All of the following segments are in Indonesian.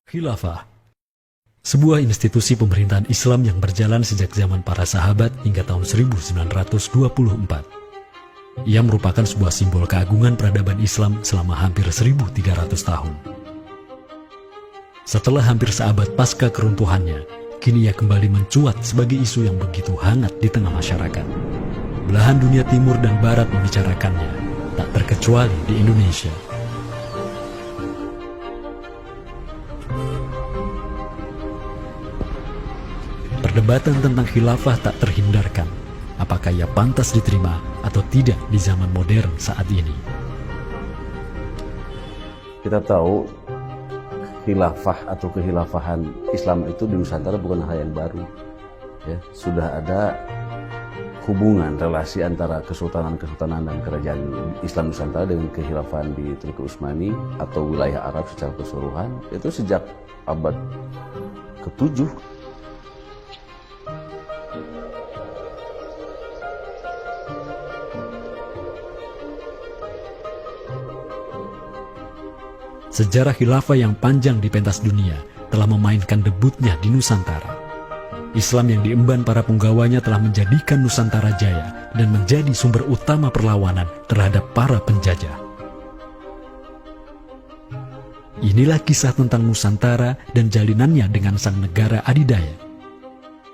Khilafah, sebuah institusi pemerintahan Islam yang berjalan sejak zaman para sahabat hingga tahun 1924. Ia merupakan sebuah simbol keagungan peradaban Islam selama hampir 1300 tahun. Setelah hampir seabad pasca keruntuhannya, kini ia kembali mencuat sebagai isu yang begitu hangat di tengah masyarakat. Belahan dunia timur dan barat membicarakannya, tak terkecuali di Indonesia. Perdebatan tentang khilafah tak terhindarkan. Apakah ia pantas diterima atau tidak di zaman modern saat ini? Kita tahu khilafah atau kehilafahan Islam itu di Nusantara bukan hal yang baru. Ya, sudah ada hubungan relasi antara kesultanan-kesultanan dan kerajaan Islam Nusantara dengan kehilafahan di Turki Utsmani atau wilayah Arab secara keseluruhan itu sejak abad ke-7. Sejarah khilafah yang panjang di pentas dunia telah memainkan debutnya di Nusantara. Islam yang diemban para punggawanya telah menjadikan Nusantara jaya dan menjadi sumber utama perlawanan terhadap para penjajah. Inilah kisah tentang Nusantara dan jalinannya dengan sang negara adidaya.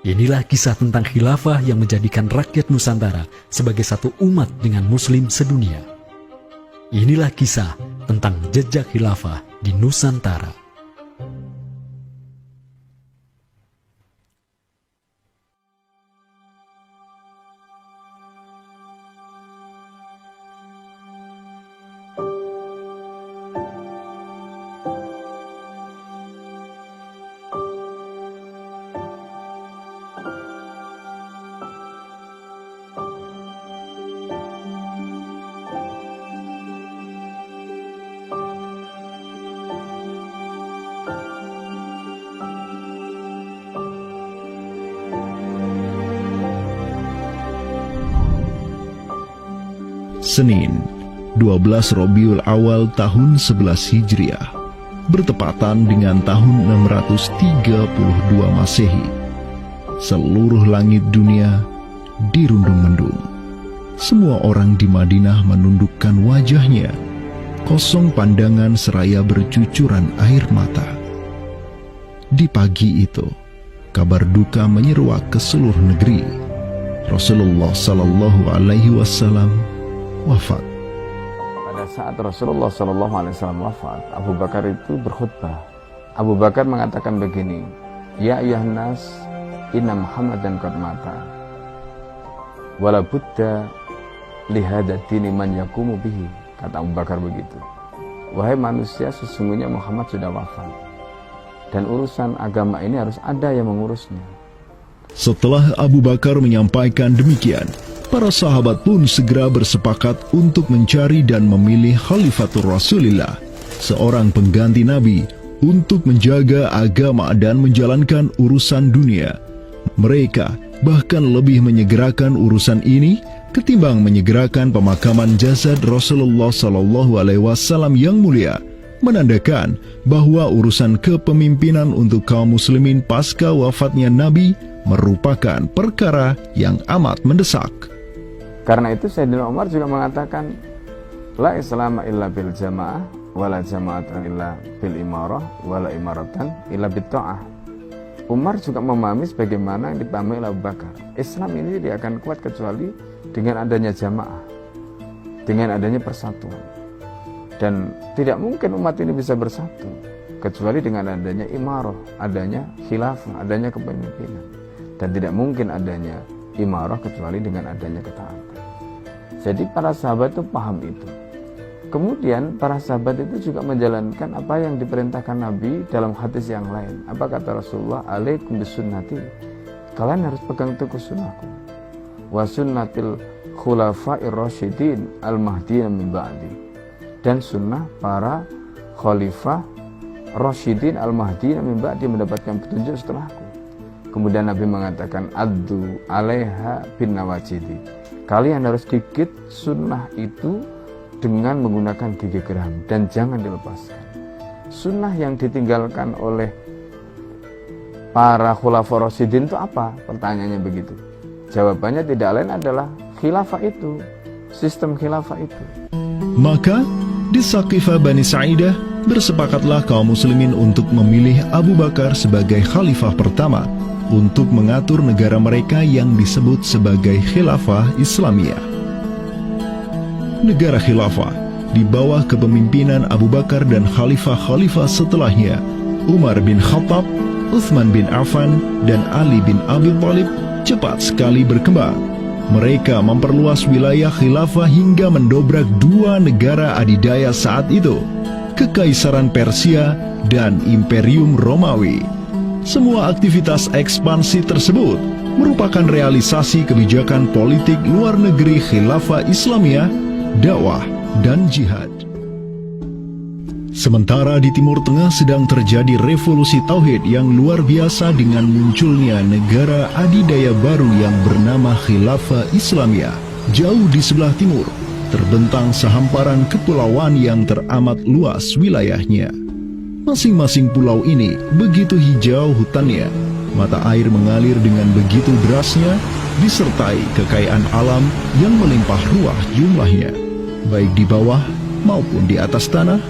Inilah kisah tentang khilafah yang menjadikan rakyat Nusantara sebagai satu umat dengan Muslim sedunia. Inilah kisah tentang jejak khilafah di Nusantara. Senin, 12 Rabiul Awal tahun 11 Hijriah, bertepatan dengan tahun 632 Masehi. Seluruh langit dunia dirundung mendung. Semua orang di Madinah menundukkan wajahnya, kosong pandangan seraya bercucuran air mata. Di pagi itu, kabar duka menyeruak ke seluruh negeri. Rasulullah Sallallahu Alaihi Wasallam wafat. Pada saat Rasulullah SAW wafat, Abu Bakar itu berkhutbah. Abu Bakar mengatakan begini, Ya ayyuhan nas, inna Muhammadan qad mata. Wala budda lihada dini man yakumu bihi. Kata Abu Bakar begitu. Wahai manusia, sesungguhnya Muhammad sudah wafat. Dan urusan agama ini harus ada yang mengurusnya. Setelah Abu Bakar menyampaikan demikian, para sahabat pun segera bersepakat untuk mencari dan memilih Khalifatul Rasulillah, seorang pengganti Nabi, untuk menjaga agama dan menjalankan urusan dunia. Mereka bahkan lebih menyegerakan urusan ini ketimbang menyegerakan pemakaman jasad Rasulullah SAW yang mulia, menandakan bahwa urusan kepemimpinan untuk kaum muslimin pasca wafatnya Nabi merupakan perkara yang amat mendesak. Karena itu Sayyidina Umar juga mengatakan, La islama illa bil jamaah, wala jama'atan illa bil imarah, wala imaratan illa bit ta'ah. Umar juga memahami sebagaimana yang dipahami oleh Abu Bakar. Islam ini tidak akan kuat kecuali dengan adanya jamaah, dengan adanya persatuan. Dan tidak mungkin umat ini bisa bersatu kecuali dengan adanya imarah, adanya khilafah, adanya kepemimpinan. Dan tidak mungkin adanya imarah kecuali dengan adanya ketaatan. Jadi para sahabat itu paham itu. Kemudian para sahabat itu juga menjalankan apa yang diperintahkan Nabi dalam hadis yang lain. Apa kata Rasulullah? Alaikum bisunnati. Kalian harus pegang teguh sunnahku. Wa sunnatil khulafa'ir rasyidin al-mahdiyyin min ba'di. Dan sunnah para khalifah rasyidin al-mahdiyyin min ba'di, mendapatkan petunjuk setelahku. Kemudian Nabi mengatakan, addu alaiha bin nawajidi. Kalian harus gigit sunnah itu dengan menggunakan gigi geram dan jangan dilepaskan. Sunnah yang ditinggalkan oleh para khulafaur rasyidin itu apa? Pertanyaannya begitu. Jawabannya tidak lain adalah khilafah itu, sistem khilafah itu. Maka di Saqifah Bani Sa'idah bersepakatlah kaum muslimin untuk memilih Abu Bakar sebagai khalifah pertama untuk mengatur negara mereka yang disebut sebagai khilafah Islamiyah. Negara khilafah di bawah kepemimpinan Abu Bakar dan khalifah-khalifah setelahnya, Umar bin Khattab, Utsman bin Affan, dan Ali bin Abi Thalib, cepat sekali berkembang. Mereka memperluas wilayah khilafah hingga mendobrak dua negara adidaya saat itu, Kekaisaran Persia dan Imperium Romawi. Semua aktivitas ekspansi tersebut merupakan realisasi kebijakan politik luar negeri khilafah Islamiyah, dakwah, dan jihad. Sementara di Timur Tengah sedang terjadi revolusi tauhid yang luar biasa dengan munculnya negara adidaya baru yang bernama Khilafah Islamiyah. Jauh di sebelah timur terbentang sehamparan kepulauan yang teramat luas wilayahnya. Masing-masing pulau ini begitu hijau hutannya, mata air mengalir dengan begitu derasnya, disertai kekayaan alam yang melimpah ruah jumlahnya, baik di bawah maupun di atas tanah,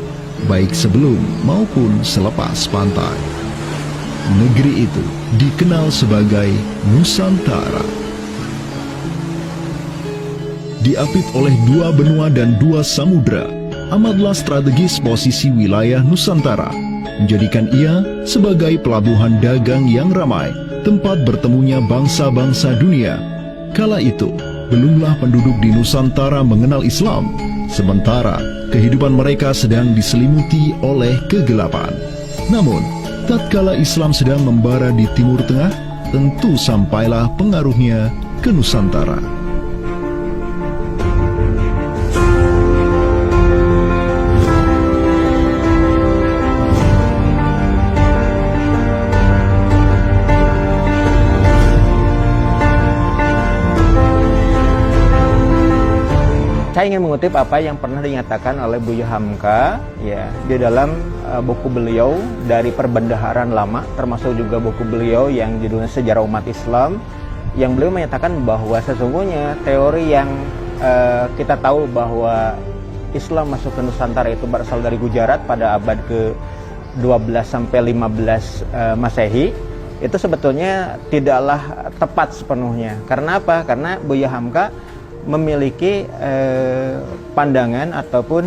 baik sebelum maupun selepas pantai. Negeri itu dikenal sebagai Nusantara. Diapit oleh dua benua dan dua samudra, amatlah strategis posisi wilayah Nusantara, menjadikan ia sebagai pelabuhan dagang yang ramai, tempat bertemunya bangsa-bangsa dunia. Kala itu, belumlah penduduk di Nusantara mengenal Islam, sementara kehidupan mereka sedang diselimuti oleh kegelapan. Namun, tatkala Islam sedang membara di Timur Tengah, tentu sampailah pengaruhnya ke Nusantara. Saya ingin mengutip apa yang pernah dinyatakan oleh Buya Hamka ya di dalam buku beliau dari Perbendaharaan Lama, termasuk juga buku beliau yang judulnya Sejarah Umat Islam, yang beliau menyatakan bahwa sesungguhnya teori yang kita tahu bahwa Islam masuk ke Nusantara itu berasal dari Gujarat pada abad ke-12 sampai 15 Masehi, itu sebetulnya tidaklah tepat sepenuhnya. Karena apa? Karena Buya Hamka memiliki pandangan ataupun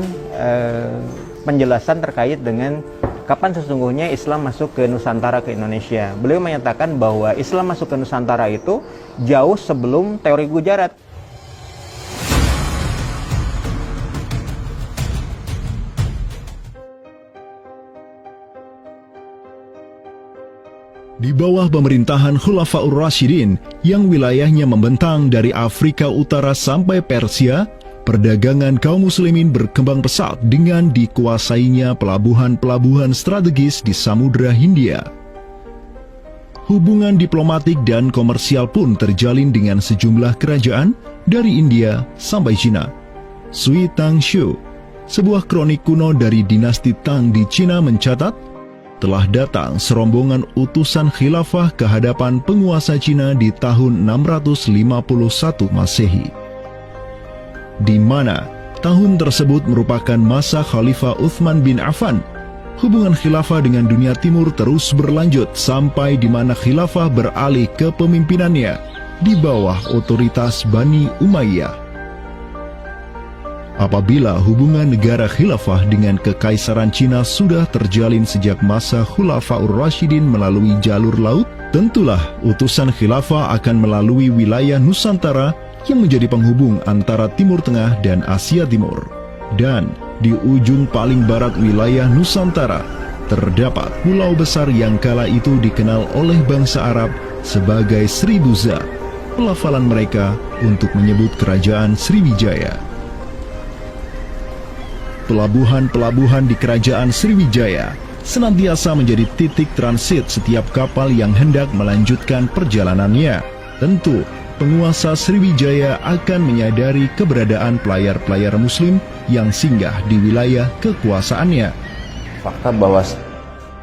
penjelasan terkait dengan kapan sesungguhnya Islam masuk ke Nusantara, ke Indonesia. Beliau menyatakan bahwa Islam masuk ke Nusantara itu jauh sebelum teori Gujarat. Di bawah pemerintahan Khulafaur Rasyidin yang wilayahnya membentang dari Afrika Utara sampai Persia, perdagangan kaum muslimin berkembang pesat dengan dikuasainya pelabuhan-pelabuhan strategis di Samudra Hindia. Hubungan diplomatik dan komersial pun terjalin dengan sejumlah kerajaan dari India sampai Cina. Sui Tangshu, sebuah kronik kuno dari dinasti Tang di Cina mencatat, telah datang serombongan utusan khilafah ke hadapan penguasa Cina di tahun 651 Masehi, di mana tahun tersebut merupakan masa Khalifah Utsman bin Affan. Hubungan khilafah dengan dunia timur terus berlanjut sampai di mana khilafah beralih ke pemimpinannya di bawah otoritas Bani Umayyah. Apabila hubungan negara khilafah dengan kekaisaran Cina sudah terjalin sejak masa Khulafaur Rasyidin melalui jalur laut, tentulah utusan khilafah akan melalui wilayah Nusantara yang menjadi penghubung antara Timur Tengah dan Asia Timur. Dan di ujung paling barat wilayah Nusantara, terdapat pulau besar yang kala itu dikenal oleh bangsa Arab sebagai Sribuza, pelafalan mereka untuk menyebut kerajaan Sriwijaya. Pelabuhan-pelabuhan di kerajaan Sriwijaya senantiasa menjadi titik transit setiap kapal yang hendak melanjutkan perjalanannya. Tentu, penguasa Sriwijaya akan menyadari keberadaan pelayar-pelayar Muslim yang singgah di wilayah kekuasaannya. Fakta bahwa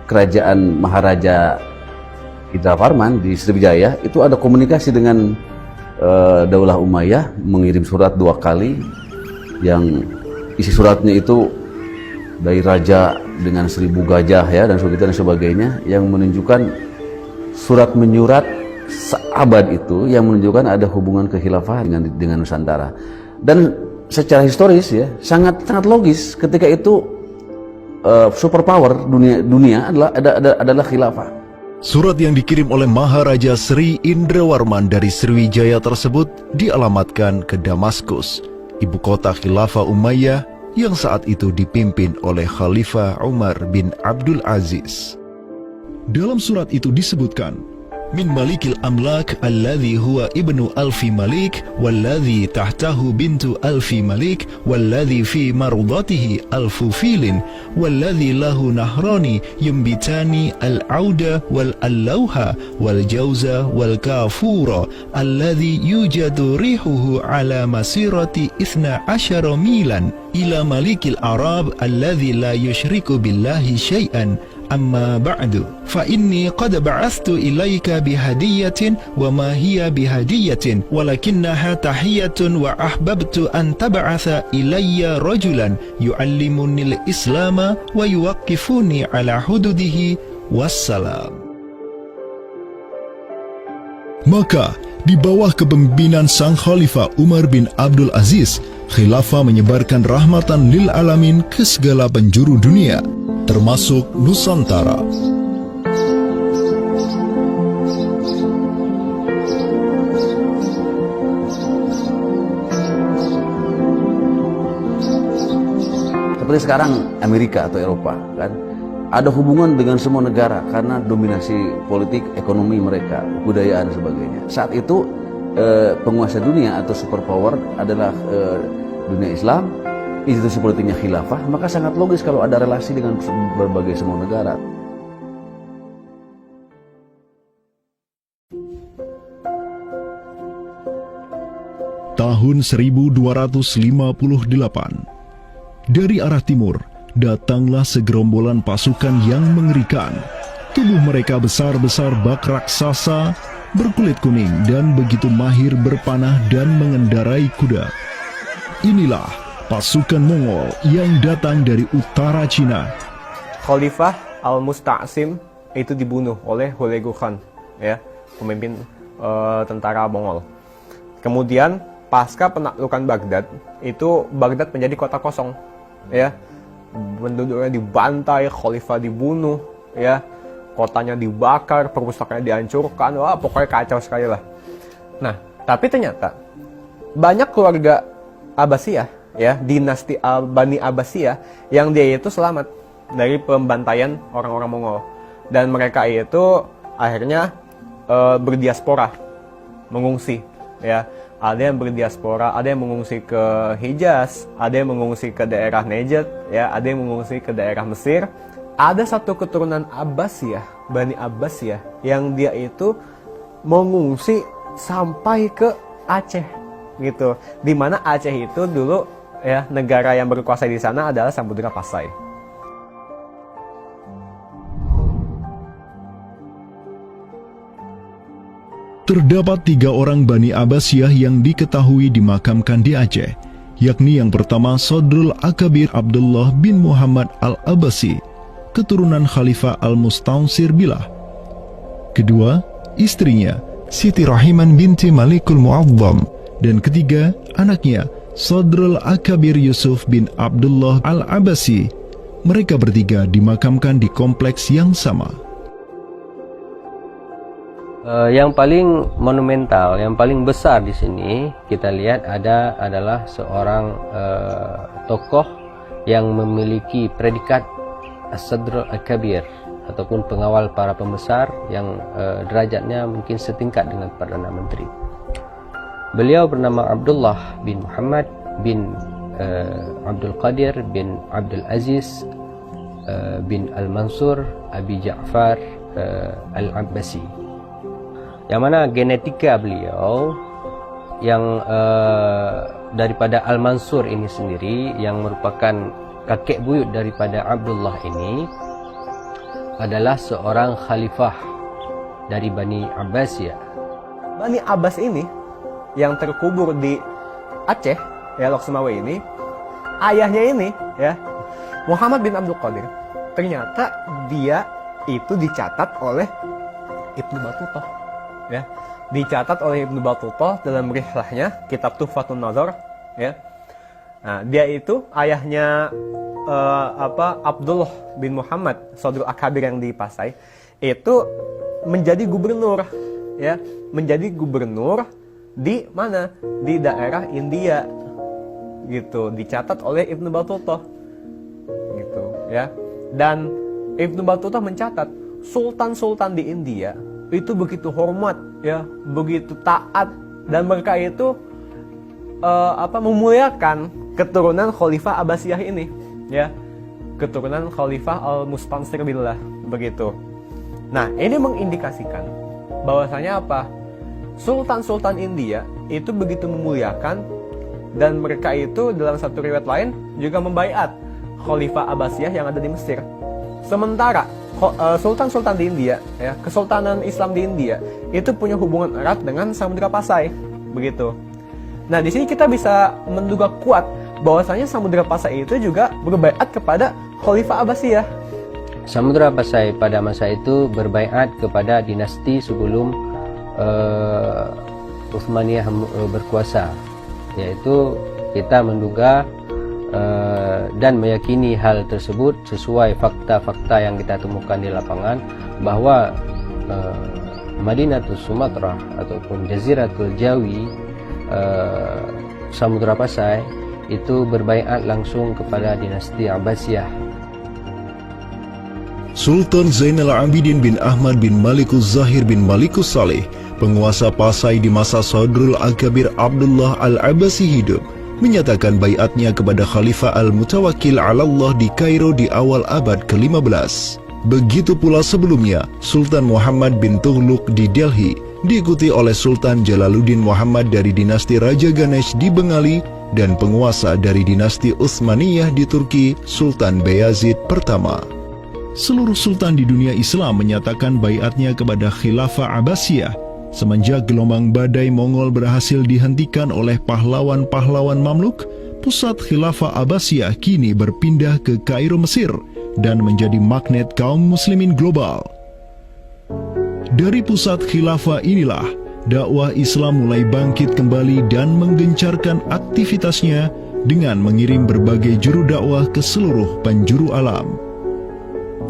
kerajaan Maharaja Indravarman di Sriwijaya itu ada komunikasi dengan Daulah Umayyah, mengirim surat 2 kali yang isi suratnya itu dari raja dengan 1000 gajah ya dan sebagainya, yang menunjukkan surat menyurat seabad itu yang menunjukkan ada hubungan kekhilafahan dengan Nusantara. Dan secara historis ya sangat logis ketika itu superpower dunia adalah khilafah. Surat yang dikirim oleh Maharaja Sri Indrawarman dari Sriwijaya tersebut dialamatkan ke Damaskus, ibu kota Khilafah Umayyah yang saat itu dipimpin oleh Khalifah Umar bin Abdul Aziz. Dalam surat itu disebutkan, min malikil amlak alladhi huwa ibnu alfi malik walladhi tahtahu bintu alfi malik walladhi fi marudatihi alfu filin walladhi lahu nahrani yumbitani al-auda wal-allawha wal-jawza wal-kafura alladhi yujadu rihuhu ala masirati 12 milan ila malikil arab alladhi la yushriku billahi syai'an. Amma ba'du, fa inni qad ba'athtu ilaika bihadiyatin wa ma hiya bihadiyatin walakinnaha tahiyatun wa ahbabtu an tab'atha ilayya rajulan yu'allimunil islama wa yuwaqqifuni ala hududihi wassalam. Maka di bawah kepemimpinan sang Khalifah Umar bin Abdul Aziz, khilafah menyebarkan rahmatan lil alamin ke segala penjuru dunia, termasuk Nusantara. Seperti sekarang Amerika atau Eropa kan ada hubungan dengan semua negara karena dominasi politik, ekonomi mereka, budaya dan sebagainya. Saat itu penguasa dunia atau superpower adalah dunia Islam, institusi politiknya khilafah, maka sangat logis kalau ada relasi dengan berbagai semua negara. Tahun 1258, dari arah timur datanglah segerombolan pasukan yang mengerikan. Tubuh mereka besar-besar bak raksasa, berkulit kuning dan begitu mahir berpanah dan mengendarai kuda. Inilah pasukan Mongol yang datang dari utara Cina. Khalifah Al-Musta'sim itu dibunuh oleh Hulagu Khan, ya, pemimpin tentara Mongol. Kemudian pasca penaklukan Baghdad, itu Baghdad menjadi kota kosong, ya. Penduduknya dibantai, khalifah dibunuh, ya. Kotanya dibakar, perpustakaannya dihancurkan, wah pokoknya kacau sekali lah. Nah, tapi ternyata banyak keluarga Abbasiyah, ya, dinasti Bani Abbasiyah yang dia itu selamat dari pembantaian orang-orang Mongol, dan mereka itu akhirnya berdiaspora, mengungsi, ya. Ada yang berdiaspora, ada yang mengungsi ke Hijaz, ada yang mengungsi ke daerah Najd, ya, ada yang mengungsi ke daerah Mesir. Ada satu keturunan Abbasiyah, Bani Abbasiyah, yang dia itu mengungsi sampai ke Aceh, gitu. Dimana Aceh itu dulu, ya, negara yang berkuasa di sana adalah Samudra Pasai. Terdapat 3 orang Bani Abbasiyah yang diketahui dimakamkan di Aceh, yakni yang pertama Sodrul Akabir Abdullah bin Muhammad Al-Abbasi, keturunan Khalifah Al-Mustaunsir Billah. Kedua, istrinya Siti Rahiman binti Malikul Mu'azzam, dan ketiga, anaknya Sodrul Akabir Yusuf bin Abdullah Al-Abbasi. Mereka bertiga dimakamkan di kompleks yang sama. Yang paling monumental, yang paling besar di sini kita lihat adalah seorang tokoh yang memiliki predikat As-Sadr Al-Kabir ataupun pengawal para pembesar yang derajatnya mungkin setingkat dengan Perdana Menteri. Beliau bernama Abdullah bin Muhammad bin Abdul Qadir bin Abdul Aziz bin Al-Mansur Abi Ja'far Al-Abbasi, yang mana genetika beliau yang daripada Al-Mansur ini sendiri, yang merupakan kakek buyut daripada Abdullah ini, adalah seorang khalifah dari Bani Abbasiyah. Bani Abbas ini yang terkubur di Aceh, ya, Lok Sumawe ini, ayahnya ini, ya, Muhammad bin Abdul Qadir, ternyata dia itu dicatat oleh Ibnu Battutah, ya, dicatat oleh Ibnu Battutah dalam rihlahnya kitab Tuhfatun Nazar, ya. Nah, dia itu ayahnya Abdullah bin Muhammad Sodrul Akabir yang di Pasai itu menjadi gubernur, ya, menjadi gubernur di mana, di daerah India, gitu, dicatat oleh Ibnu Battutah, gitu, ya. Dan Ibnu Battutah mencatat sultan-sultan di India itu begitu hormat, ya, begitu taat, dan mereka itu memuliakan keturunan Khalifah Abbasiyah ini, ya, keturunan Khalifah Al-Mustansir Billah, begitu. Nah, ini mengindikasikan bahwasanya apa? Sultan-sultan India itu begitu memuliakan, dan mereka itu dalam satu riwayat lain juga membaiat Khalifah Abbasiyah yang ada di Mesir. Sementara sultan-sultan di India, ya, Kesultanan Islam di India itu punya hubungan erat dengan Samudra Pasai, begitu. Nah, di sini kita bisa menduga kuat bahwasanya Samudra Pasai itu juga berbaiat kepada Khalifah Abbasiyah. Samudra Pasai pada masa itu berbaiat kepada dinasti sebelum Utsmaniyah berkuasa, yaitu kita menduga dan meyakini hal tersebut sesuai fakta-fakta yang kita temukan di lapangan, bahwa Madinatul Sumatera ataupun Jaziratul Jawi, Samudra Pasai itu berbaiat langsung kepada dinasti Abbasiyah. Sultan Zainal Abidin bin Ahmad bin Malikus Zahir bin Malikus Saleh, penguasa Pasai di masa Sodrul Akabir Abdullah Al-Abbasi hidup, menyatakan baiatnya kepada Khalifah Al-Mutawakkil 'alallah di Kairo di awal abad ke-15. Begitu pula sebelumnya, Sultan Muhammad bin Tughluk di Delhi diikuti oleh Sultan Jalaluddin Muhammad dari dinasti Raja Ganesh di Bengali, dan penguasa dari dinasti Utsmaniyah di Turki, Sultan Bayazid pertama. Seluruh sultan di dunia Islam menyatakan baiatnya kepada Khilafah Abbasiyah semenjak gelombang badai Mongol berhasil dihentikan oleh pahlawan-pahlawan Mamluk. Pusat Khilafah Abbasiyah kini berpindah ke Kairo, Mesir, dan menjadi magnet kaum muslimin global. Dari pusat khilafah inilah dakwah Islam mulai bangkit kembali dan menggencarkan aktivitasnya dengan mengirim berbagai juru dakwah ke seluruh penjuru alam.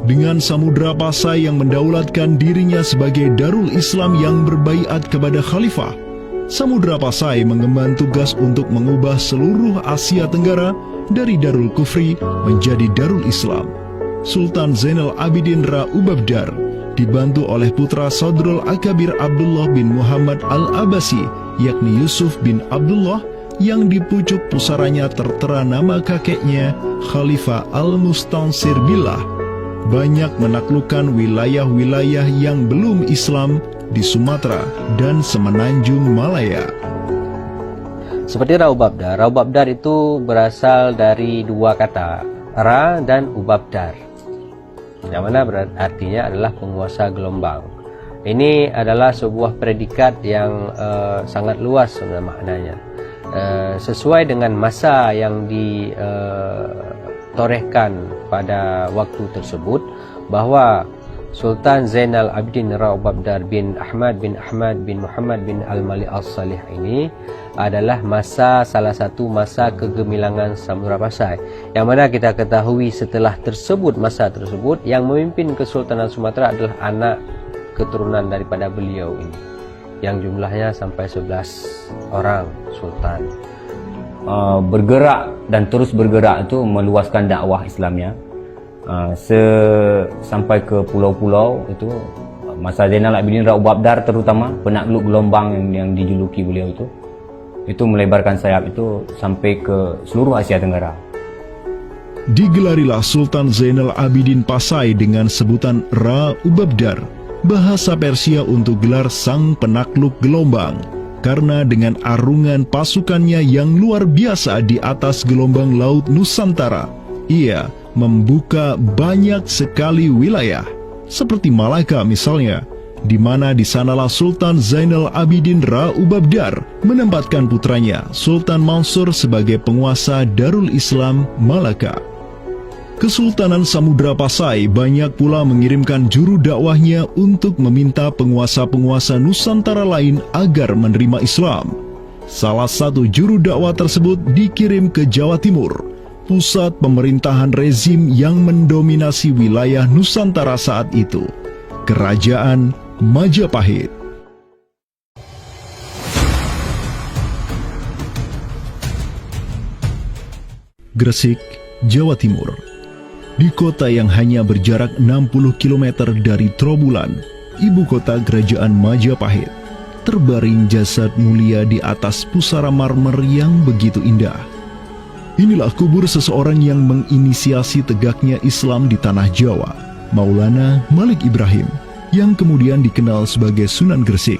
Dengan Samudra Pasai yang mendaulatkan dirinya sebagai Darul Islam yang berbaiat kepada Khalifah, Samudra Pasai mengemban tugas untuk mengubah seluruh Asia Tenggara dari Darul Kufri menjadi Darul Islam. Sultan Zainal Abidin Ra Ubabdar dibantu oleh putra Sodrul Akabir Abdullah bin Muhammad Al-Abbasi, yakni Yusuf bin Abdullah, yang di pucuk pusaranya tertera nama kakeknya Khalifah Al-Mustansir Billah, banyak menaklukkan wilayah-wilayah yang belum Islam di Sumatera dan Semenanjung Malaya. Seperti Ra Ubabdar. Ra Ubabdar itu berasal dari dua kata, Ra dan Ubabdar, yang mana artinya adalah penguasa gelombang. Ini adalah sebuah predikat yang sangat luas sebenarnya maknanya. Sesuai dengan masa yang ditorehkan pada waktu tersebut, bahwa Sultan Zainal Abidin Ra Ubabdar bin Ahmad bin Muhammad bin Al-Malik Al-Salih ini adalah salah satu masa kegemilangan Samudra Pasai, yang mana kita ketahui setelah masa tersebut yang memimpin Kesultanan Sumatera adalah anak keturunan daripada beliau ini, yang jumlahnya sampai 11 orang sultan. Bergerak dan terus bergerak itu meluaskan dakwah Islamnya sampai ke pulau-pulau. Itu masa Zainal Abidin Ra Ubabdar, terutama penakluk gelombang yang dijuluki beliau itu melebarkan sayap itu sampai ke seluruh Asia Tenggara. digelarilah Sultan Zainal Abidin Pasai dengan sebutan Ra Ubabdar, bahasa Persia untuk gelar sang penakluk gelombang, karena dengan arungan pasukannya yang luar biasa di atas gelombang laut Nusantara, ia membuka banyak sekali wilayah, seperti Malaka misalnya, di mana di sanalah Sultan Zainal Abidin Ra Ubabdar menempatkan putranya Sultan Mansur sebagai penguasa Darul Islam Malaka. Kesultanan Samudra Pasai banyak pula mengirimkan juru dakwahnya untuk meminta penguasa-penguasa Nusantara lain agar menerima Islam. Salah satu juru dakwah tersebut dikirim ke Jawa Timur, pusat pemerintahan rezim yang mendominasi wilayah Nusantara saat itu, Kerajaan Majapahit. Gresik, Jawa Timur. Di kota yang hanya berjarak 60 km dari Trowulan, ibu kota Kerajaan Majapahit, terbaring jasad mulia di atas pusara marmer yang begitu indah. Inilah kubur seseorang yang menginisiasi tegaknya Islam di tanah Jawa, Maulana Malik Ibrahim, yang kemudian dikenal sebagai Sunan Gresik.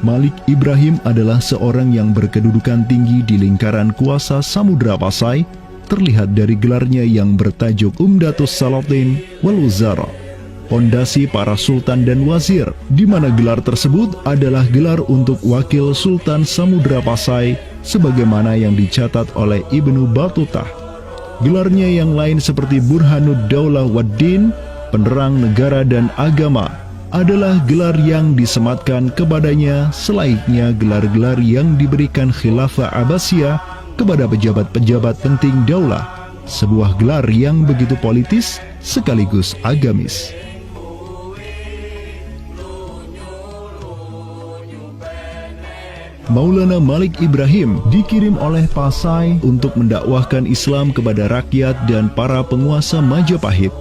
Malik Ibrahim adalah seorang yang berkedudukan tinggi di lingkaran kuasa Samudra Pasai, terlihat dari gelarnya yang bertajuk Umdatus Salatin wal Wuzara, pondasi para sultan dan wazir, di mana gelar tersebut adalah gelar untuk wakil Sultan Samudra Pasai, sebagaimana yang dicatat oleh Ibnu Battuta. Gelarnya yang lain seperti Burhanud Daulah Waddin, penerang negara dan agama, adalah gelar yang disematkan kepadanya selayaknya gelar-gelar yang diberikan Khilafah Abbasiyah kepada pejabat-pejabat penting daulah, sebuah gelar yang begitu politis sekaligus agamis. Maulana Malik Ibrahim dikirim oleh Pasai untuk mendakwahkan Islam kepada rakyat dan para penguasa Majapahit.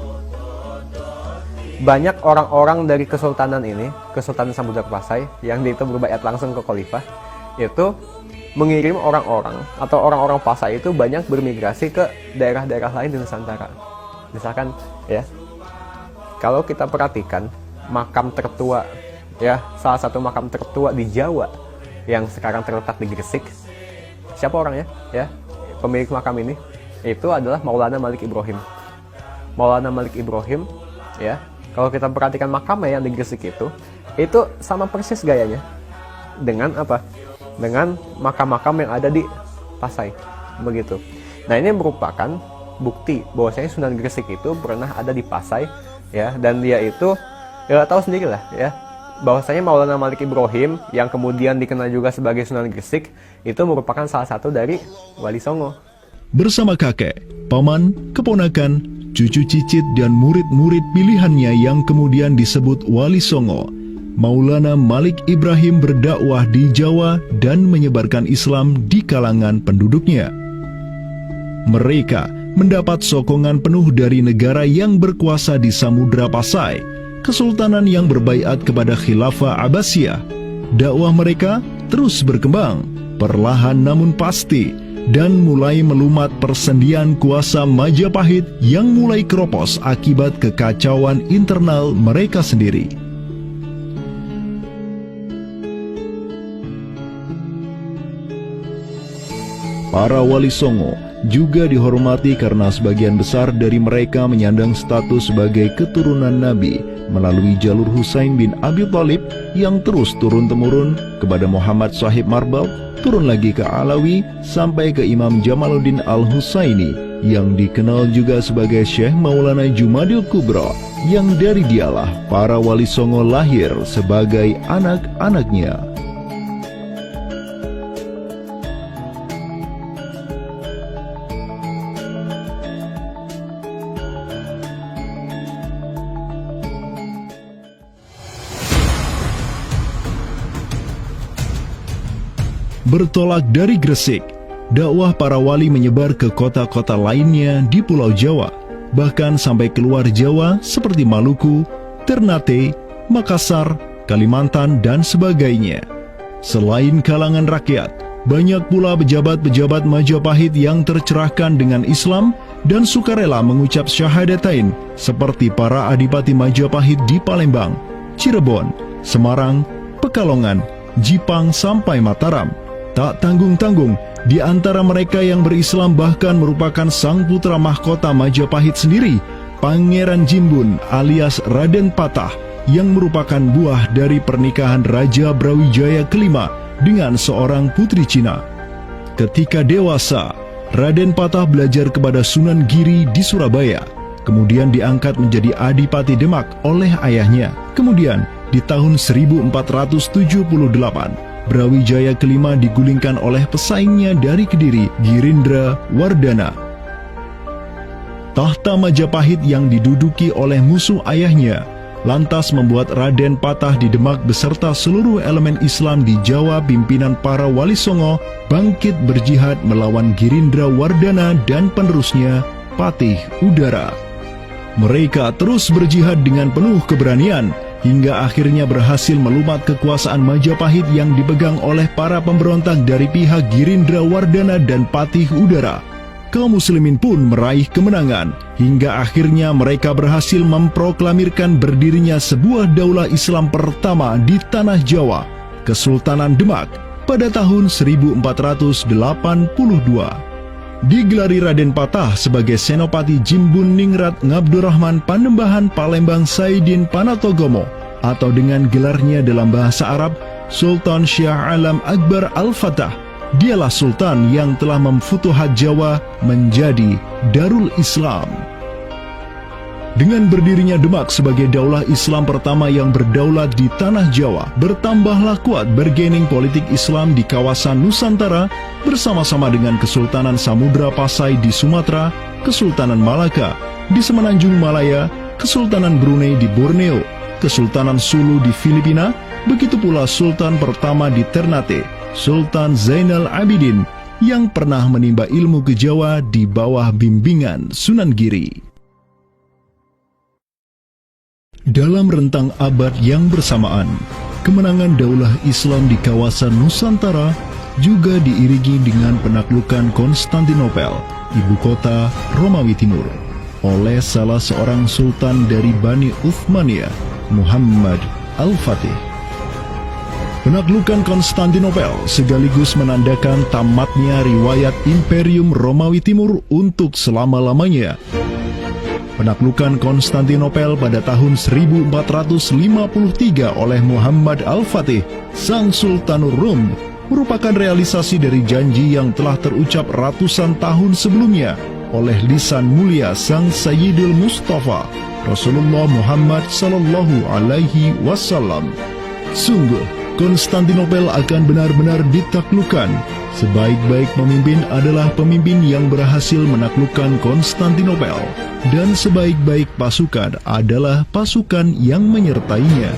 Banyak orang-orang dari kesultanan ini, Kesultanan Samudra Pasai, yang itu berbaiat langsung ke khalifah, itu mengirim orang-orang atau orang-orang Pasai itu banyak bermigrasi ke daerah-daerah lain di Nusantara. Misalkan ya, kalau kita perhatikan makam tertua ya, salah satu makam tertua di Jawa yang sekarang terletak di Gresik, siapa orangnya ya? Pemilik makam ini itu adalah Maulana Malik Ibrahim. Maulana Malik Ibrahim ya, kalau kita perhatikan makamnya yang di Gresik itu sama persis gayanya dengan apa? Dengan makam-makam yang ada di Pasai, begitu. Nah, ini merupakan bukti bahwasanya Sunan Gresik itu pernah ada di Pasai ya, dan dia itu ya tahu sendiri lah ya, bahwasanya Maulana Malik Ibrahim yang kemudian dikenal juga sebagai Sunan Gresik itu merupakan salah satu dari Wali Songo. Bersama kakek, paman, keponakan, cucu cicit dan murid-murid pilihannya yang kemudian disebut Wali Songo, Maulana Malik Ibrahim berdakwah di Jawa dan menyebarkan Islam di kalangan penduduknya. Mereka mendapat sokongan penuh dari negara yang berkuasa di Samudra Pasai, kesultanan yang berbaiat kepada Khilafah Abbasiyah. Dakwah mereka terus berkembang, perlahan namun pasti, dan mulai melumat persendian kuasa Majapahit yang mulai keropos akibat kekacauan internal mereka sendiri. Para Wali Songo juga dihormati karena sebagian besar dari mereka menyandang status sebagai keturunan Nabi melalui jalur Husain bin Abi Thalib yang terus turun-temurun kepada Muhammad Sahib Marbal, turun lagi ke Alawi sampai ke Imam Jamaluddin Al-Husaini yang dikenal juga sebagai Syekh Maulana Jumadil Kubra, yang dari dialah para Wali Songo lahir sebagai anak-anaknya. Bertolak dari Gresik, dakwah para wali menyebar ke kota-kota lainnya di Pulau Jawa, bahkan sampai keluar Jawa seperti Maluku, Ternate, Makassar, Kalimantan, dan sebagainya. Selain kalangan rakyat, banyak pula pejabat-pejabat Majapahit yang tercerahkan dengan Islam dan sukarela mengucap syahadatain seperti para adipati Majapahit di Palembang, Cirebon, Semarang, Pekalongan, Jipang sampai Mataram. Tak tanggung-tanggung, di antara mereka yang berislam bahkan merupakan sang putra mahkota Majapahit sendiri, Pangeran Jimbun alias Raden Patah, yang merupakan buah dari pernikahan Raja Brawijaya kelima dengan seorang putri Cina. Ketika dewasa, Raden Patah belajar kepada Sunan Giri di Surabaya, kemudian diangkat menjadi Adipati Demak oleh ayahnya. Kemudian, di tahun 1478, Brawijaya kelima digulingkan oleh pesaingnya dari Kediri, Girindra Wardana. Tahta Majapahit yang diduduki oleh musuh ayahnya lantas membuat Raden Patah di Demak beserta seluruh elemen Islam di Jawa pimpinan para Wali Songo bangkit berjihad melawan Girindra Wardana dan penerusnya Patih Udara. Mereka terus berjihad dengan penuh keberanian hingga akhirnya berhasil melumat kekuasaan Majapahit yang dipegang oleh para pemberontak dari pihak Girindra Wardana dan Patih Udara. Kaum muslimin pun meraih kemenangan, hingga akhirnya mereka berhasil memproklamirkan berdirinya sebuah daulah Islam pertama di Tanah Jawa, Kesultanan Demak, pada tahun 1482. Digelari Raden Patah sebagai Senopati Jimbun Ningrat Ngabdurrahman Panembahan Palembang Saidin Panatogomo, atau dengan gelarnya dalam bahasa Arab, Sultan Syah Alam Akbar Al-Fatah. Dialah Sultan yang telah memfutuhat Jawa menjadi Darul Islam. Dengan berdirinya Demak sebagai daulah Islam pertama yang berdaulat di Tanah Jawa, bertambahlah kuat bargaining politik Islam di kawasan Nusantara bersama-sama dengan Kesultanan Samudra Pasai di Sumatera, Kesultanan Malaka di Semenanjung Malaya, Kesultanan Brunei di Borneo, Kesultanan Sulu di Filipina, begitu pula Sultan pertama di Ternate, Sultan Zainal Abidin, yang pernah menimba ilmu ke Jawa di bawah bimbingan Sunan Giri. Dalam rentang abad yang bersamaan, kemenangan daulah Islam di kawasan Nusantara juga diiringi dengan penaklukan Konstantinopel, ibu kota Romawi Timur, oleh salah seorang sultan dari Bani Uthmaniyah, Muhammad Al-Fatih. Penaklukan Konstantinopel sekaligus menandakan tamatnya riwayat Imperium Romawi Timur untuk selama-lamanya. Penaklukan Konstantinopel pada tahun 1453 oleh Muhammad Al-Fatih, sang Sultanur Rum, merupakan realisasi dari janji yang telah terucap ratusan tahun sebelumnya oleh lisan mulia sang Sayyidul Mustafa, Rasulullah Muhammad Sallallahu Alaihi Wasallam. Sungguh, Konstantinopel akan benar-benar ditaklukkan. Sebaik-baik pemimpin adalah pemimpin yang berhasil menaklukkan Konstantinopel, dan sebaik-baik pasukan adalah pasukan yang menyertainya.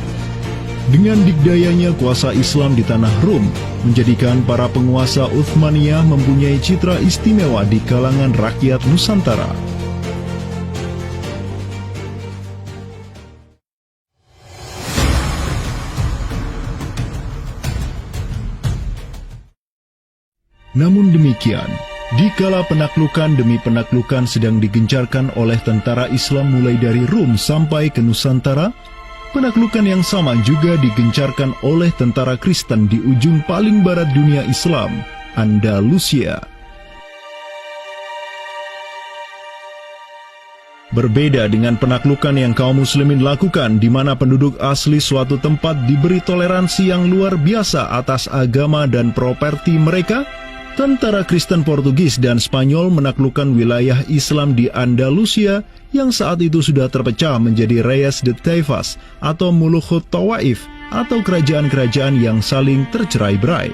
Dengan dikdayanya kuasa Islam di tanah Rum, menjadikan para penguasa Uthmaniyah mempunyai citra istimewa di kalangan rakyat Nusantara. Namun demikian, dikala penaklukan demi penaklukan sedang digencarkan oleh tentara Islam mulai dari Rum sampai ke Nusantara, penaklukan yang sama juga digencarkan oleh tentara Kristen di ujung paling barat dunia Islam, Andalusia. Berbeda dengan penaklukan yang kaum muslimin lakukan, di mana penduduk asli suatu tempat diberi toleransi yang luar biasa atas agama dan properti mereka, tentara Kristen Portugis dan Spanyol menaklukkan wilayah Islam di Andalusia yang saat itu sudah terpecah menjadi Reyes de Taifas atau Mulukhut Tawaif atau kerajaan-kerajaan yang saling tercerai-berai.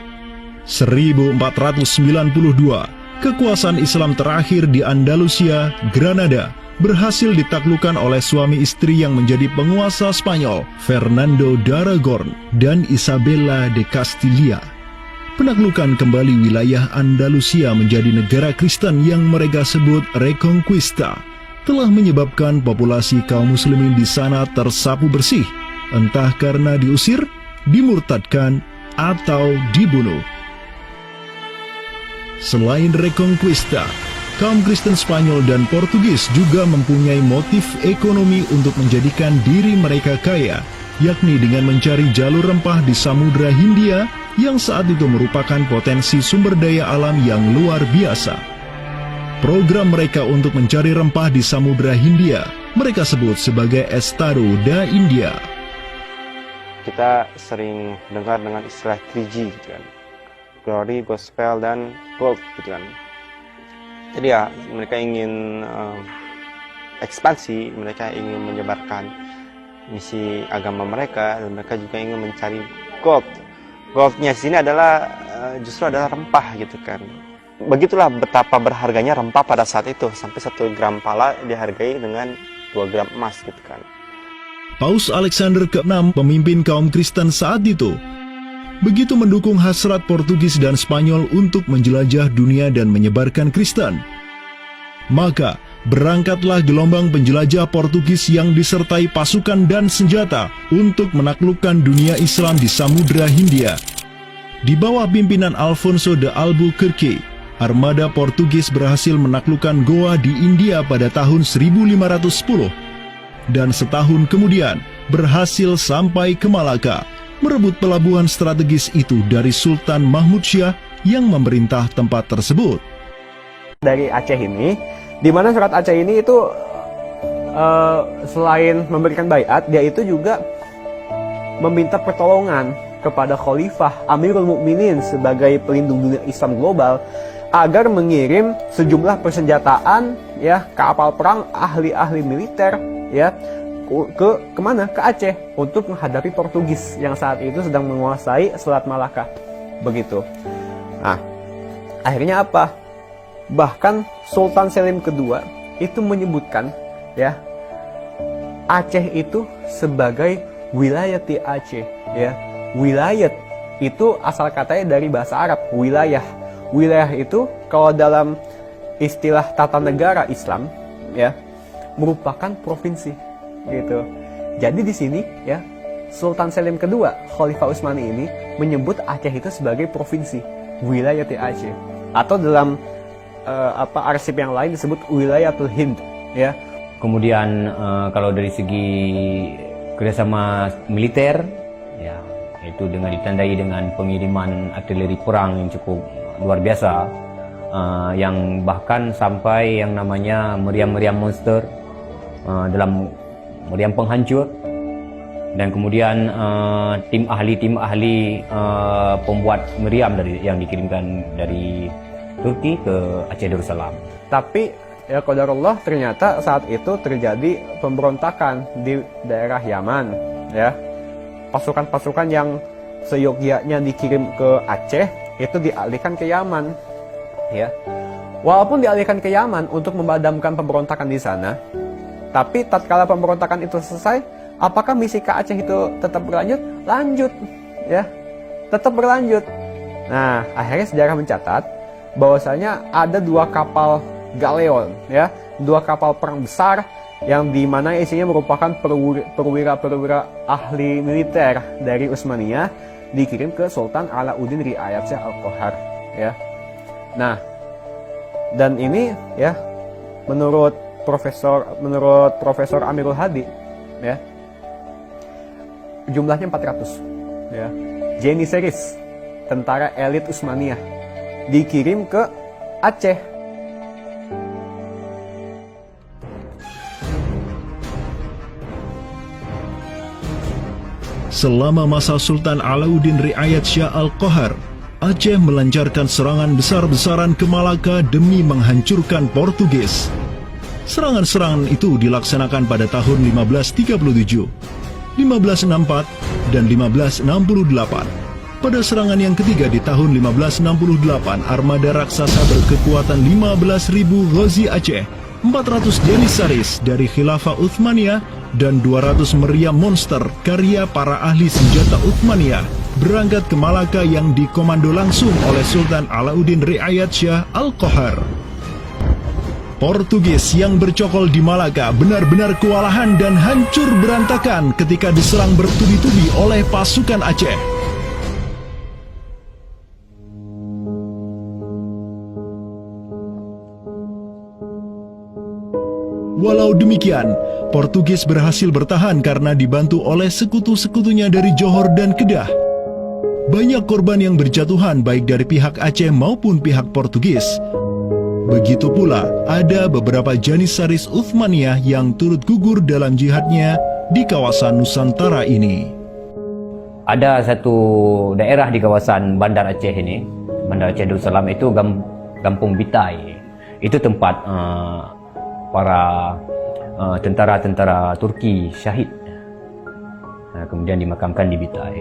1492, kekuasaan Islam terakhir di Andalusia, Granada, berhasil ditaklukkan oleh suami istri yang menjadi penguasa Spanyol, Fernando de Aragon dan Isabella de Castilla. Penaklukan kembali wilayah Andalusia menjadi negara Kristen yang mereka sebut Reconquista telah menyebabkan populasi kaum muslimin di sana tersapu bersih, entah karena diusir, dimurtadkan, atau dibunuh. Selain Reconquista, kaum Kristen Spanyol dan Portugis juga mempunyai motif ekonomi untuk menjadikan diri mereka kaya, yakni dengan mencari jalur rempah di Samudra Hindia yang saat itu merupakan potensi sumber daya alam yang luar biasa. Program mereka untuk mencari rempah di Samudra Hindia mereka sebut sebagai Estado da India. Kita sering dengar dengan istilah 3G gitu kan. Glory, Gospel, dan Gold gitu kan. Jadi ya mereka ingin ekspansi, mereka ingin menyebarkan misi agama mereka, dan mereka juga ingin mencari gold. Goldnya sini adalah justru adalah rempah gitu kan. Begitulah betapa berharganya rempah pada saat itu, sampai 1 gram pala dihargai dengan 2 gram emas gitu kan. Paus Alexander ke-6, pemimpin kaum Kristen saat itu, begitu mendukung hasrat Portugis dan Spanyol untuk menjelajah dunia dan menyebarkan Kristen. Maka, berangkatlah gelombang penjelajah Portugis yang disertai pasukan dan senjata untuk menaklukkan dunia Islam di Samudra Hindia. Di bawah pimpinan Alfonso de Albuquerque, armada Portugis berhasil menaklukkan Goa di India pada tahun 1510, dan setahun kemudian berhasil sampai ke Malaka, merebut pelabuhan strategis itu dari Sultan Mahmud Syah yang memerintah tempat tersebut. Dari Aceh ini, di mana surat Aceh ini itu selain memberikan baiat, dia itu juga meminta pertolongan kepada Khalifah Amirul Mukminin sebagai pelindung dunia Islam global agar mengirim sejumlah persenjataan ya, kapal perang, ahli-ahli militer ya, kemana? Ke Aceh untuk menghadapi Portugis yang saat itu sedang menguasai Selat Malaka. Begitu. Nah, akhirnya apa? Bahkan Sultan Selim kedua itu menyebutkan ya, Aceh itu sebagai wilayati Aceh ya. Wilayat itu asal katanya dari bahasa Arab, wilayah. Wilayah itu kalau dalam istilah tata negara Islam ya, merupakan provinsi gitu. Jadi di sini ya, Sultan Selim kedua, Khalifah Utsmani ini menyebut Aceh itu sebagai provinsi, wilayah Aceh. Atau dalam arsip yang lain disebut Wilayatul Hind ya. Kemudian kalau dari segi kerjasama militer, ya itu dengan ditandai dengan pengiriman artileri perang yang cukup luar biasa, yang bahkan sampai yang namanya meriam-meriam monster dalam meriam penghancur, dan kemudian tim ahli pembuat meriam yang dikirimkan dari Turki ke Aceh Darussalam. Tapi ya qadarullah, ternyata saat itu terjadi pemberontakan di daerah Yaman ya. Pasukan-pasukan yang seyogyanya dikirim ke Aceh itu dialihkan ke Yaman ya. Walaupun dialihkan ke Yaman untuk memadamkan pemberontakan di sana, tapi tatkala pemberontakan itu selesai, apakah misi ke Aceh itu tetap berlanjut? Lanjut ya, tetap berlanjut. Nah, akhirnya sejarah mencatat bahwasanya ada 2 kapal galeon ya, 2 kapal perang besar yang dimana isinya merupakan perwira-perwira ahli militer dari Utsmaniyah dikirim ke Sultan Alauddin Riayat Shah Al-Qahar ya. Nah, dan ini ya menurut Profesor Amirul Hadi ya, jumlahnya 400 ya. Janissaries, tentara elit Utsmaniyah, dikirim ke Aceh. Selama masa Sultan Alauddin Riayat Shah Al-Qahar, Aceh melancarkan serangan besar-besaran ke Malaka demi menghancurkan Portugis. Serangan-serangan itu dilaksanakan pada tahun 1537, 1564, dan 1568. Pada serangan yang ketiga di tahun 1568, armada raksasa berkekuatan 15.000 Ghazi Aceh, 400 Janissaries dari Khilafah Utsmaniyah, dan 200 meriam monster karya para ahli senjata Utsmaniyah berangkat ke Malaka yang dikomando langsung oleh Sultan Alauddin Riayat Shah Al-Qahar. Portugis yang bercokol di Malaka benar-benar kewalahan dan hancur berantakan ketika diserang bertubi-tubi oleh pasukan Aceh. Walau demikian, Portugis berhasil bertahan karena dibantu oleh sekutu-sekutunya dari Johor dan Kedah. Banyak korban yang berjatuhan baik dari pihak Aceh maupun pihak Portugis. Begitu pula ada beberapa Janissaris Uthmaniyah yang turut gugur dalam jihadnya di kawasan Nusantara ini. Ada satu daerah di kawasan Bandar Aceh ini, Bandar Aceh Darussalam itu Kampung Bitai. Itu tempat para tentara-tentara Turki syahid. Kemudian dimakamkan di Bitai.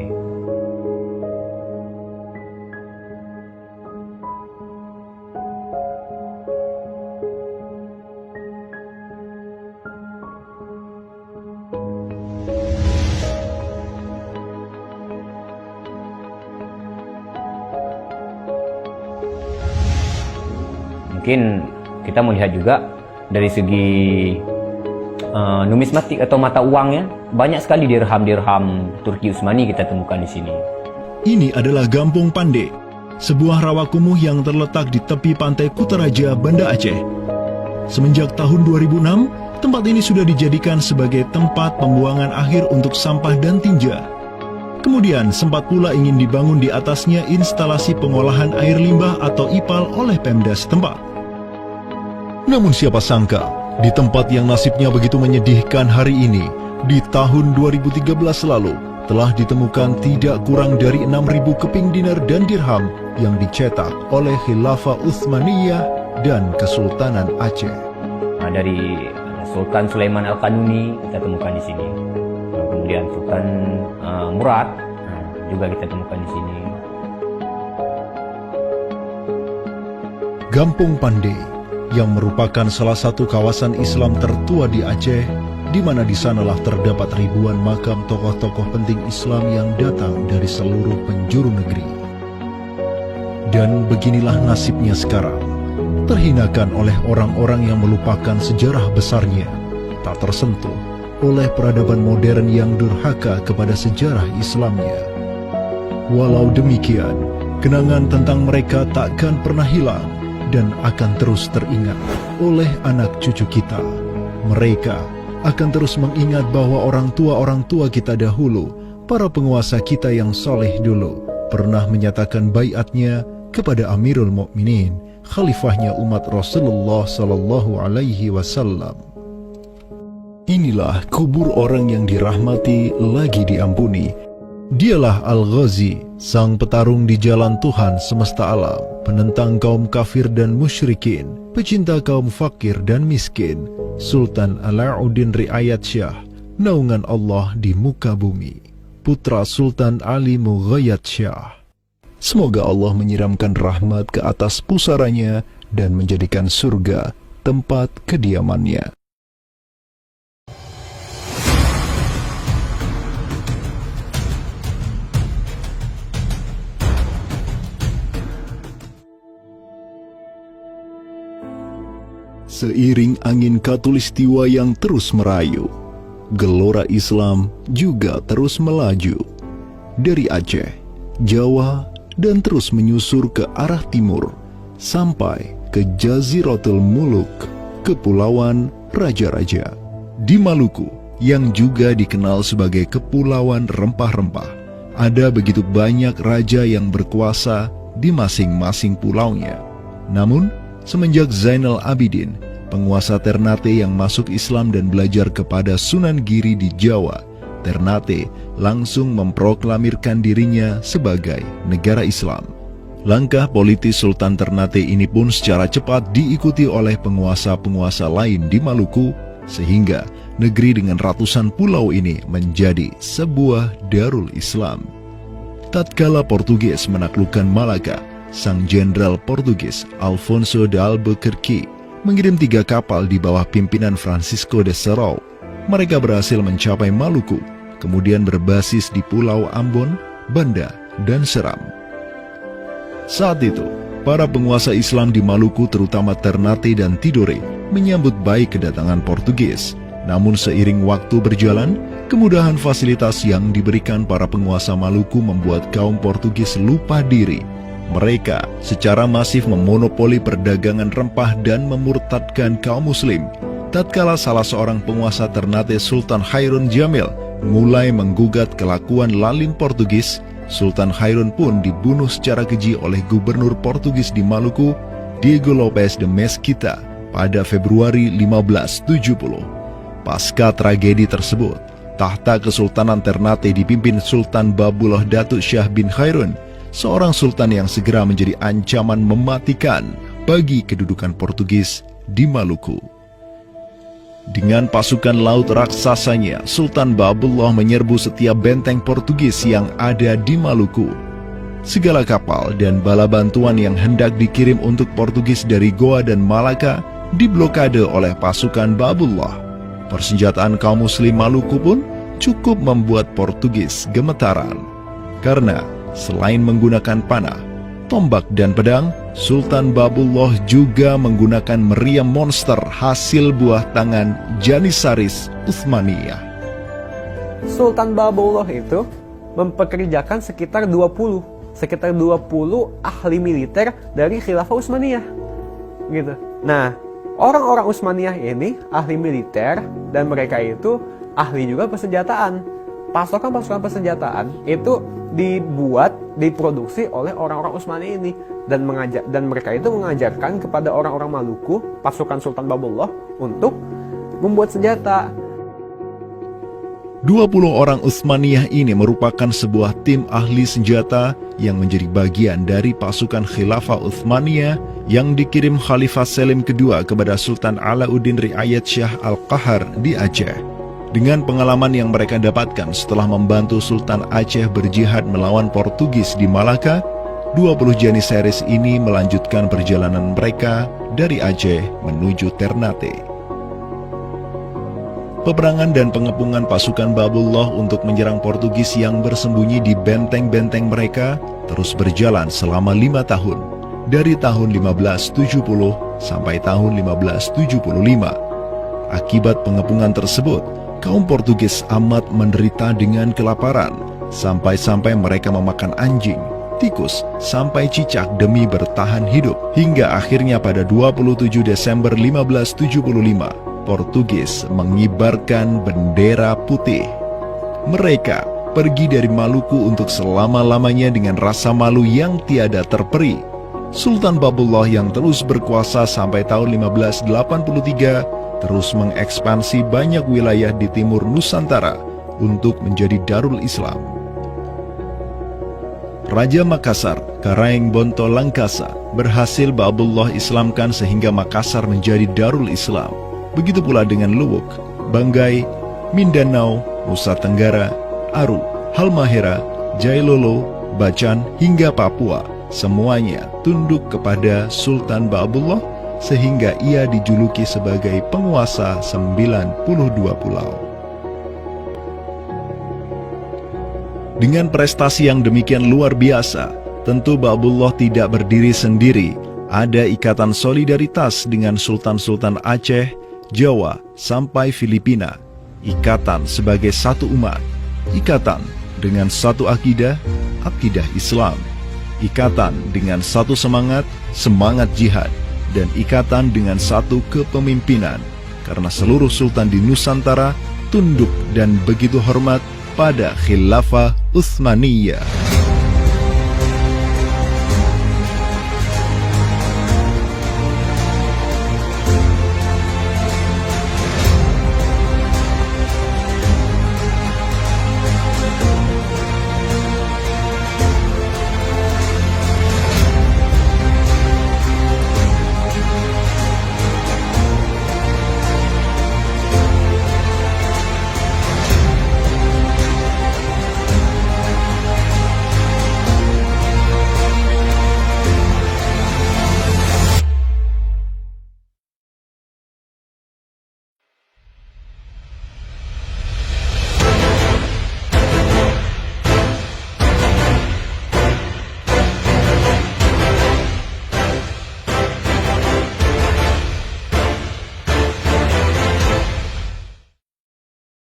Mungkin kita melihat juga dari segi numismatik atau mata uangnya, banyak sekali dirham-dirham Turki Utsmani kita temukan di sini. Ini adalah Gampung Pande, sebuah rawa kumuh yang terletak di tepi pantai Kutaraja, Banda Aceh. Semenjak tahun 2006, tempat ini sudah dijadikan sebagai tempat pembuangan akhir untuk sampah dan tinja. Kemudian sempat pula ingin dibangun di atasnya instalasi pengolahan air limbah atau IPAL oleh Pemda setempat. Namun siapa sangka, di tempat yang nasibnya begitu menyedihkan hari ini, di tahun 2013 lalu, telah ditemukan tidak kurang dari 6.000 keping dinar dan dirham yang dicetak oleh Khilafah Utsmaniyah dan Kesultanan Aceh. Dari Sultan Sulaiman Al-Qanuni kita temukan di sini. Kemudian Sultan Murad juga kita temukan di sini. Gampung Pande yang merupakan salah satu kawasan Islam tertua di Aceh, di mana di sanalah terdapat ribuan makam tokoh-tokoh penting Islam yang datang dari seluruh penjuru negeri. Dan beginilah nasibnya sekarang, terhinakan oleh orang-orang yang melupakan sejarah besarnya, tak tersentuh oleh peradaban modern yang durhaka kepada sejarah Islamnya. Walau demikian, kenangan tentang mereka takkan pernah hilang dan akan terus teringat oleh anak cucu kita. Mereka akan terus mengingat bahwa orang tua kita dahulu, para penguasa kita yang soleh dulu, pernah menyatakan baiatnya kepada Amirul Mukminin, khalifahnya umat Rasulullah Sallallahu Alaihi Wasallam. Inilah kubur orang yang dirahmati lagi diampuni. Dialah Al-Ghazi, sang petarung di jalan Tuhan semesta alam, penentang kaum kafir dan musyrikin, pecinta kaum fakir dan miskin, Sultan Alauddin Riayat Shah, naungan Allah di muka bumi, putra Sultan Ali Mughayat Shah. Semoga Allah menyiramkan rahmat ke atas pusaranya dan menjadikan surga tempat kediamannya. Seiring angin Katulistiwa yang terus merayu, gelora Islam juga terus melaju dari Aceh, Jawa, dan terus menyusur ke arah timur sampai ke Jaziratul Muluk, Kepulauan Raja-Raja. Di Maluku, yang juga dikenal sebagai Kepulauan Rempah-Rempah, ada begitu banyak raja yang berkuasa di masing-masing pulaunya. Namun, semenjak Zainal Abidin, penguasa Ternate yang masuk Islam dan belajar kepada Sunan Giri di Jawa, Ternate langsung memproklamirkan dirinya sebagai negara Islam. Langkah politis Sultan Ternate ini pun secara cepat diikuti oleh penguasa-penguasa lain di Maluku, sehingga negeri dengan ratusan pulau ini menjadi sebuah darul Islam. Tatkala Portugis menaklukkan Malaka, sang jenderal Portugis Alfonso de Albuquerque mengirim 3 kapal di bawah pimpinan Francisco de Serau. Mereka berhasil mencapai Maluku, kemudian berbasis di Pulau Ambon, Banda, dan Seram. Saat itu, para penguasa Islam di Maluku terutama Ternate dan Tidore menyambut baik kedatangan Portugis. Namun seiring waktu berjalan, kemudahan fasilitas yang diberikan para penguasa Maluku membuat kaum Portugis lupa diri. Mereka secara masif memonopoli perdagangan rempah dan memurtadkan kaum muslim. tatkala salah seorang penguasa Ternate Sultan Hairun Jamil mulai menggugat kelakuan lalin Portugis, Sultan Hairun pun dibunuh secara keji oleh gubernur Portugis di Maluku, Diego Lopes de Mesquita, pada Februari 1570. Pasca tragedi tersebut, tahta Kesultanan Ternate dipimpin Sultan Babullah Datuk Syah bin Hairun, seorang sultan yang segera menjadi ancaman mematikan bagi kedudukan Portugis di Maluku. Dengan pasukan laut raksasanya, Sultan Babullah menyerbu setiap benteng Portugis yang ada di Maluku. Segala kapal dan bala bantuan yang hendak dikirim untuk Portugis dari Goa dan Malaka diblokade oleh pasukan Babullah. Persenjataan kaum muslim Maluku pun cukup membuat Portugis gemetaran. Karena selain menggunakan panah, tombak dan pedang, Sultan Babullah juga menggunakan meriam monster hasil buah tangan Janissaris Utsmaniyah. Sultan Babullah itu mempekerjakan sekitar 20 ahli militer dari Khilafah Utsmaniyah. Gitu. Nah, orang-orang Utsmaniyah ini ahli militer dan mereka itu ahli juga persenjataan. Pasukan-pasukan persenjataan itu diproduksi oleh orang-orang Utsmani ini dan mereka itu mengajarkan kepada orang-orang Maluku, pasukan Sultan Babullah, untuk membuat senjata. 20 orang Utsmaniyah ini merupakan sebuah tim ahli senjata yang menjadi bagian dari pasukan Khilafah Utsmaniyah yang dikirim Khalifah Selim II kepada Sultan Alauddin Riayat Shah Al-Qahar di Aceh. Dengan pengalaman yang mereka dapatkan setelah membantu Sultan Aceh berjihad melawan Portugis di Malaka, 20 Janissaris ini melanjutkan perjalanan mereka dari Aceh menuju Ternate. Peperangan dan pengepungan pasukan Babullah untuk menyerang Portugis yang bersembunyi di benteng-benteng mereka terus berjalan selama 5 tahun, dari tahun 1570 sampai tahun 1575. Akibat pengepungan tersebut, kaum Portugis amat menderita dengan kelaparan, sampai-sampai mereka memakan anjing, tikus, sampai cicak demi bertahan hidup. Hingga akhirnya pada 27 Desember 1575, Portugis mengibarkan bendera putih. Mereka pergi dari Maluku untuk selama-lamanya dengan rasa malu yang tiada terperi. Sultan Babullah yang terus berkuasa sampai tahun 1583 terus mengekspansi banyak wilayah di timur Nusantara untuk menjadi Darul Islam. Raja Makassar, Karaeng Bonto Langkasa, berhasil Babullah Islamkan sehingga Makassar menjadi Darul Islam. Begitu pula dengan Luwuk, Banggai, Mindanao, Nusa Tenggara, Aru, Halmahera, Jailolo, Bacan, hingga Papua. Semuanya tunduk kepada Sultan Babullah sehingga ia dijuluki sebagai penguasa 92 pulau. Dengan prestasi yang demikian luar biasa, tentu Babullah tidak berdiri sendiri. Ada ikatan solidaritas dengan sultan-sultan Aceh, Jawa, sampai Filipina. Ikatan sebagai satu umat. Ikatan dengan satu akidah, akidah Islam. Ikatan dengan satu semangat, semangat jihad. Dan ikatan dengan satu kepemimpinan, karena seluruh sultan di Nusantara tunduk dan begitu hormat pada Khilafah Utsmaniyah.